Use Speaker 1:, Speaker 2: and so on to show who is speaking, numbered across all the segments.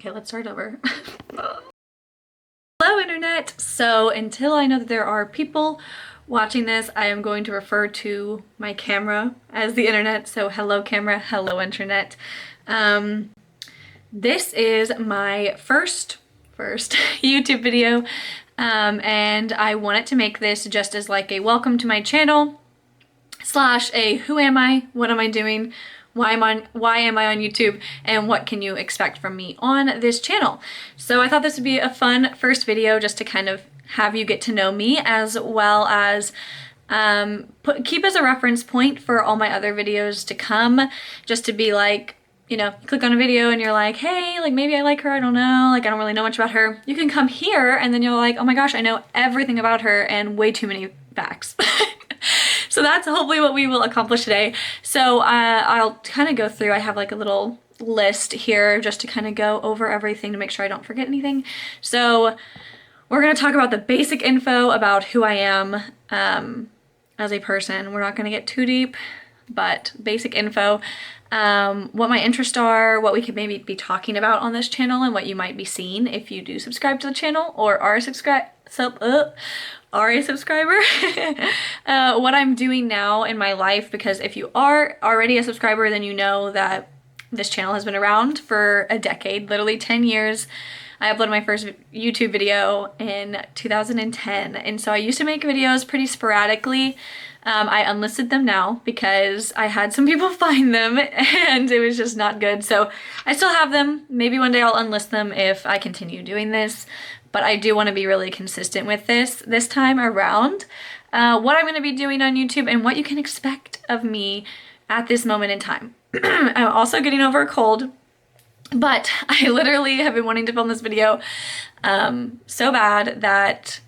Speaker 1: Okay, let's start over. Hello, internet! So until I know that there are people watching this, I am going to refer to my camera as the internet. So hello camera, hello internet. This is my first YouTube video, and I wanted to make this just as like a welcome to my channel slash a who am I, what am I doing, why am I on YouTube, and what can you expect from me on this channel. So I thought this would be a fun first video just to kind of have you get to know me, as well as keep as a reference point for all my other videos to come, just to be like, you know, click on a video and you're like, hey, like maybe I like her, I don't know, like I don't really know much about her. You can come here and then you're like, oh my gosh, I know everything about her and way too many facts. So that's hopefully what we will accomplish today. So I'll kind of go through, I have like a little list here just to kind of go over everything to make sure I don't forget anything. So we're going to talk about the basic info about who I am as a person. We're not going to get too deep, but basic info. What my interests are, what we could maybe be talking about on this channel, and what you might be seeing if you do subscribe to the channel or are a subscriber. What I'm doing now in my life, because if you are already a subscriber, then you know that this channel has been around for a decade, literally 10 years. I uploaded my first YouTube video in 2010, and so I used to make videos pretty sporadically. I unlisted them now because I had some people find them and it was just not good. So I still have them. Maybe one day I'll unlist them if I continue doing this, but I do want to be really consistent with this time around. What I'm going to be doing on YouTube and what you can expect of me at this moment in time. I'm also getting over a cold, but I literally have been wanting to film this video so bad that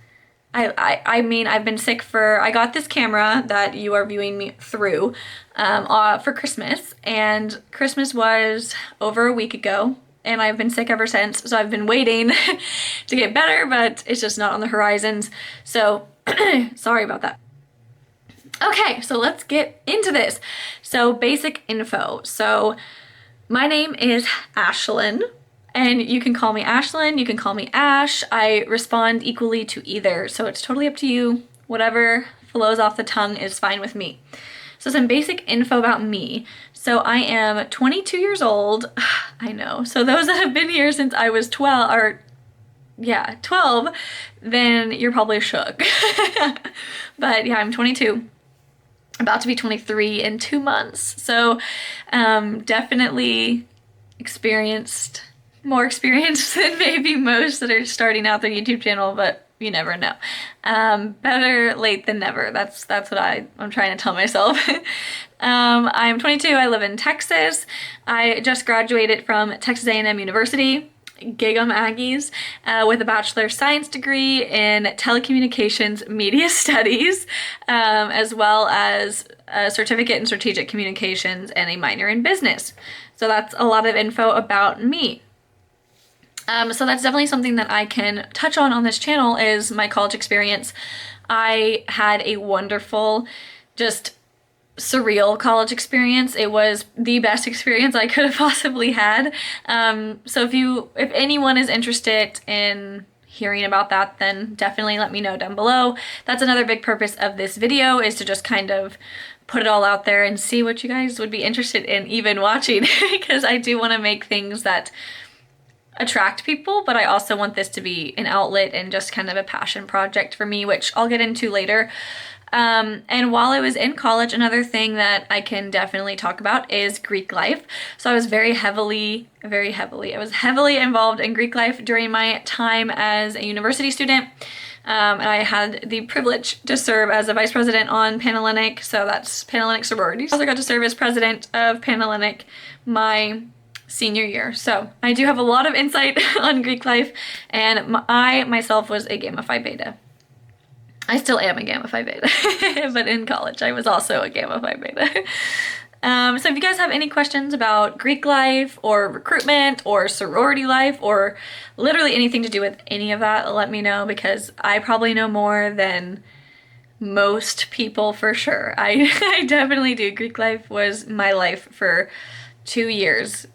Speaker 1: I mean, I've been sick I got this camera that you are viewing me through for Christmas, and Christmas was over a week ago, and I've been sick ever since, so I've been waiting to get better, but it's just not on the horizons, so sorry about that. Okay, so let's get into this. So basic info. So my name is Ashlyn. And you can call me Ashlyn, you can call me Ash. I respond equally to either, so it's totally up to you. Whatever flows off the tongue is fine with me. So some basic info about me. So I am 22 years old. I know. So those that have been here since I was 12, then you're probably shook. But yeah, I'm 22. About to be 23 in 2 months. So definitely more experienced than maybe most that are starting out their YouTube channel, but you never know. Better late than never. That's what I'm trying to tell myself. I'm 22, I live in Texas. I just graduated from Texas A&M University, gig 'em Aggies, with a Bachelor of Science degree in Telecommunications Media Studies, as well as a certificate in Strategic Communications and a minor in Business. So that's a lot of info about me. So that's definitely something that I can touch on this channel, is my college experience. I had a wonderful, just surreal college experience. It was the best experience I could have possibly had. So if anyone is interested in hearing about that, then definitely let me know down below. That's another big purpose of this video, is to just kind of put it all out there and see what you guys would be interested in even watching, because I do want to make things that attract people, but I also want this to be an outlet and just kind of a passion project for me, which I'll get into later. And while I was in college, another thing that I can definitely talk about is Greek life. So I was very heavily involved in Greek life during my time as a university student. And I had the privilege to serve as a vice president on Panhellenic, so that's Panhellenic sororities. I also got to serve as president of Panhellenic my senior year. So I do have a lot of insight on Greek life, and I myself was a Gamma Phi Beta. I still am a Gamma Phi Beta, but in college I was also a Gamma Phi Beta. So if you guys have any questions about Greek life or recruitment or sorority life or literally anything to do with any of that, let me know, because I probably know more than most people for sure. I definitely do. Greek life was my life for 2 years.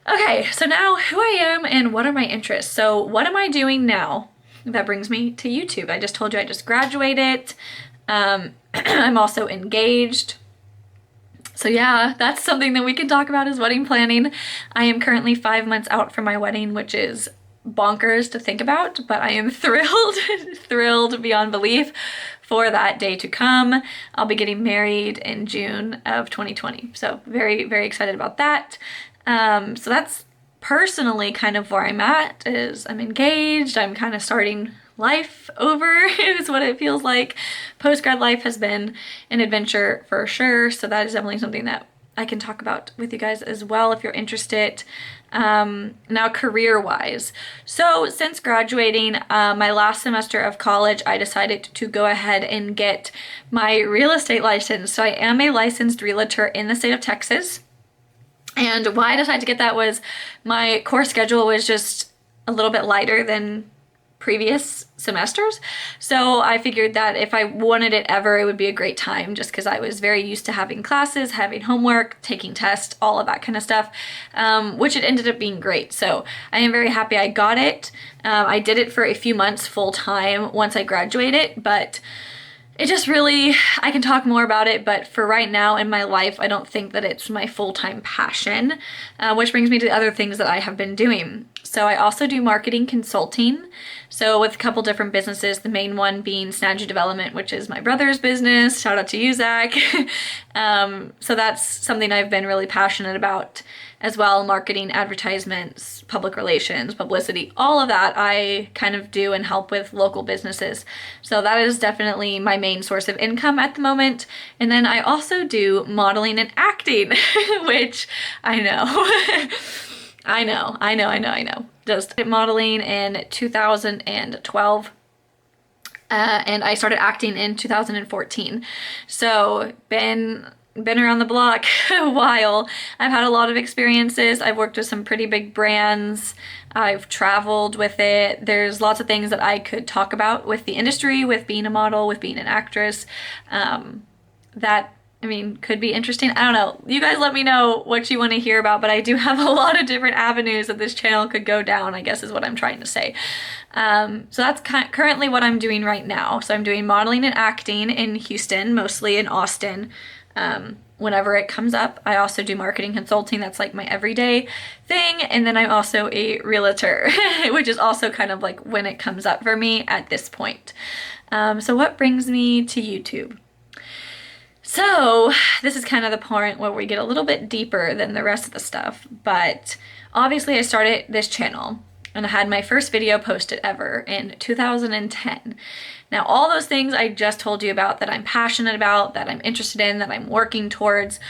Speaker 1: Okay, so now who I am and what are my interests. So what am I doing now? That brings me to YouTube. I just told you I just graduated. I'm also engaged. So yeah, that's something that we can talk about is wedding planning. I am currently 5 months out from my wedding, which is bonkers to think about, but I am thrilled, thrilled beyond belief for that day to come. I'll be getting married in June of 2020. So very, very excited about that. So that's personally kind of where I'm at, is I'm engaged. I'm kind of starting life over is what it feels like. Post-grad life has been an adventure for sure. So that is definitely something that I can talk about with you guys as well if you're interested. Now career-wise. So since graduating my last semester of college, I decided to go ahead and get my real estate license. So I am a licensed realtor in the state of Texas. And why I decided to get that was my course schedule was just a little bit lighter than previous semesters. So I figured that if I wanted it ever, it would be a great time, just because I was very used to having classes, having homework, taking tests, all of that kind of stuff, which it ended up being great. So I am very happy I got it. I did it for a few months full time once I graduated, but it just really, I can talk more about it, but for right now in my life, I don't think that it's my full-time passion, which brings me to the other things that I have been doing. So I also do marketing consulting, so with a couple different businesses, the main one being Snadgy Development, which is my brother's business. Shout out to you, Zach. So that's something I've been really passionate about as well. Marketing, advertisements, public relations, publicity, all of that I kind of do and help with local businesses. So that is definitely my main source of income at the moment. And then I also do modeling and acting, which I know. I know. Just modeling in 2012. And I started acting in 2014. So been around the block a while. I've had a lot of experiences. I've worked with some pretty big brands. I've traveled with it. There's lots of things that I could talk about with the industry, with being a model, with being an actress, that could be interesting. I don't know. You guys let me know what you want to hear about, but I do have a lot of different avenues that this channel could go down, I guess is what I'm trying to say. So that's currently what I'm doing right now. So I'm doing modeling and acting in Houston, mostly in Austin, whenever it comes up. I also do marketing consulting. That's like my everyday thing. And then I'm also a realtor, which is also kind of like when it comes up for me at this point. So what brings me to YouTube? So this is kind of the point where we get a little bit deeper than the rest of the stuff, but obviously I started this channel and I had my first video posted ever in 2010. Now all those things I just told you about that I'm passionate about, that I'm interested in, that I'm working towards,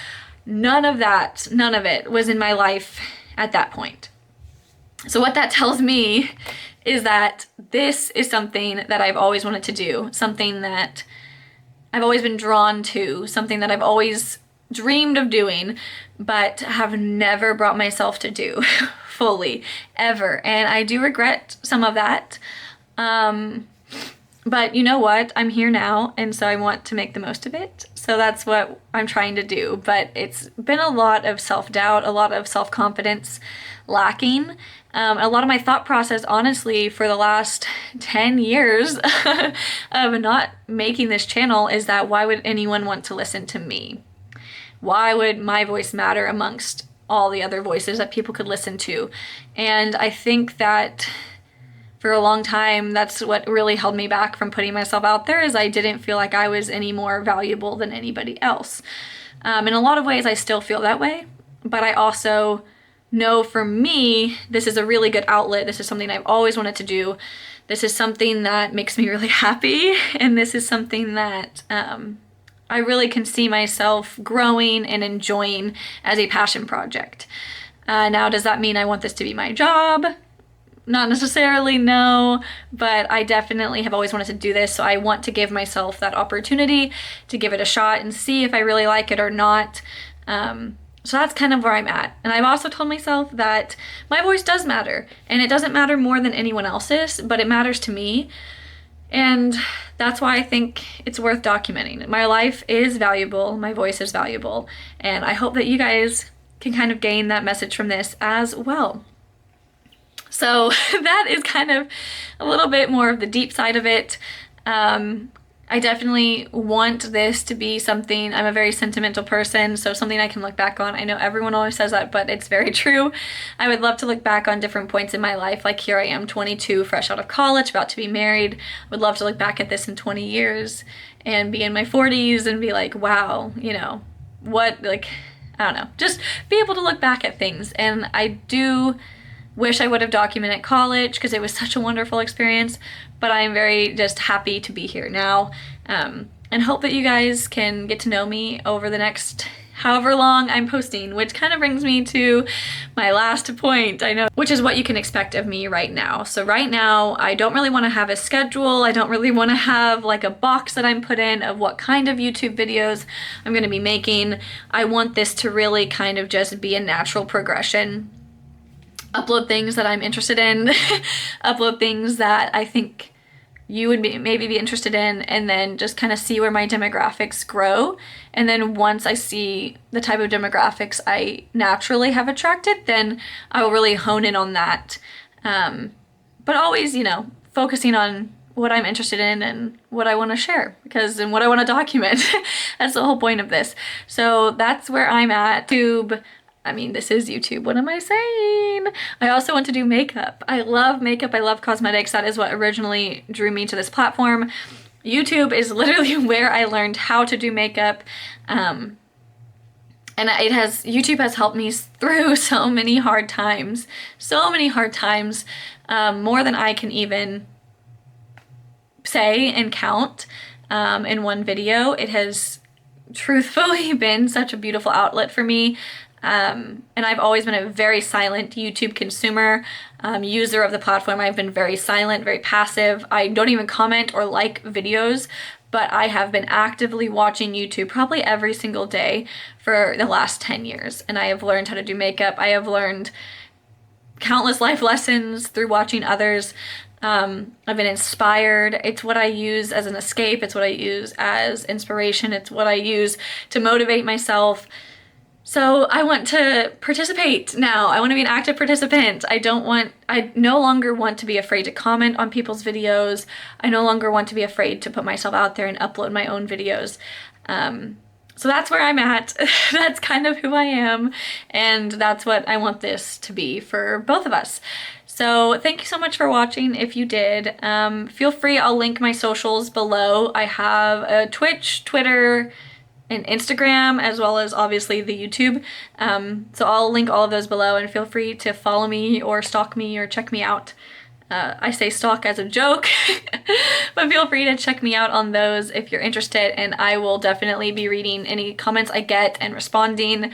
Speaker 1: none of it was in my life at that point. So what that tells me is that this is something that I've always wanted to do, something that I've always been drawn to, something that I've always dreamed of doing, but have never brought myself to do fully, ever. And I do regret some of that. But you know what? I'm here now, and so I want to make the most of it. So that's what I'm trying to do. But it's been a lot of self-doubt, a lot of self-confidence lacking. A lot of my thought process, honestly, for the last 10 years of not making this channel is that why would anyone want to listen to me? Why would my voice matter amongst all the other voices that people could listen to? And I think that for a long time, that's what really held me back from putting myself out there, is I didn't feel like I was any more valuable than anybody else. In a lot of ways, I still feel that way, but I also know for me, this is a really good outlet. This is something I've always wanted to do. This is something that makes me really happy, and this is something that I really can see myself growing and enjoying as a passion project. Now, does that mean I want this to be my job? Not necessarily, no, but I definitely have always wanted to do this, so I want to give myself that opportunity to give it a shot and see if I really like it or not. So that's kind of where I'm at. And I've also told myself that my voice does matter, and it doesn't matter more than anyone else's, but it matters to me. And that's why I think it's worth documenting. My life is valuable, my voice is valuable, and I hope that you guys can kind of gain that message from this as well. So that is kind of a little bit more of the deep side of it. I definitely want this to be something, I'm a very sentimental person, so something I can look back on. I know everyone always says that, but it's very true. I would love to look back on different points in my life, like here I am, 22, fresh out of college, about to be married. I would love to look back at this in 20 years and be in my 40s and be like, wow, you know, what, like, I don't know, just be able to look back at things. And I do wish I would have documented college because it was such a wonderful experience, but I'm very just happy to be here now, and hope that you guys can get to know me over the next however long I'm posting, which kind of brings me to my last point, I know, which is what you can expect of me right now. So right now, I don't really want to have a schedule. I don't really want to have like a box that I'm put in of what kind of YouTube videos I'm going to be making. I want this to really kind of just be a natural progression. Upload things that I'm interested in, upload things that I think you would maybe be interested in, and then just kind of see where my demographics grow. And then once I see the type of demographics I naturally have attracted, then I will really hone in on that. But always, you know, focusing on what I'm interested in and what I want to share, and what I want to document. That's the whole point of this. So that's where I'm at. I mean, this is YouTube. What am I saying? I also want to do makeup. I love makeup. I love cosmetics. That is what originally drew me to this platform. YouTube is literally where I learned how to do makeup. And YouTube has helped me through so many hard times. So many hard times. More than I can even say and count in one video. It has truthfully been such a beautiful outlet for me. And I've always been a very silent YouTube consumer, user of the platform. I've been very silent, very passive. I don't even comment or like videos, but I have been actively watching YouTube probably every single day for the last 10 years. And I have learned how to do makeup. I have learned countless life lessons through watching others. I've been inspired. It's what I use as an escape. It's what I use as inspiration. It's what I use to motivate myself. So I want to participate now. I want to be an active participant. I no longer want to be afraid to comment on people's videos. I no longer want to be afraid to put myself out there and upload my own videos. So that's where I'm at. That's kind of who I am. And that's what I want this to be for both of us. So thank you so much for watching. If you did, feel free. I'll link my socials below. I have a Twitch, Twitter, and Instagram, as well as obviously the YouTube. So I'll link all of those below, and feel free to follow me or stalk me or check me out. I say stalk as a joke, but feel free to check me out on those if you're interested, and I will definitely be reading any comments I get and responding.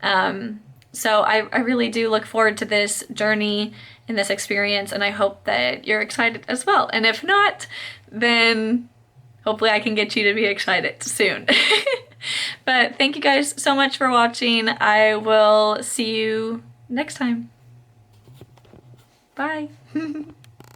Speaker 1: So I really do look forward to this journey and this experience, and I hope that you're excited as well. And if not, then hopefully I can get you to be excited soon. But thank you guys so much for watching. I will see you next time. Bye.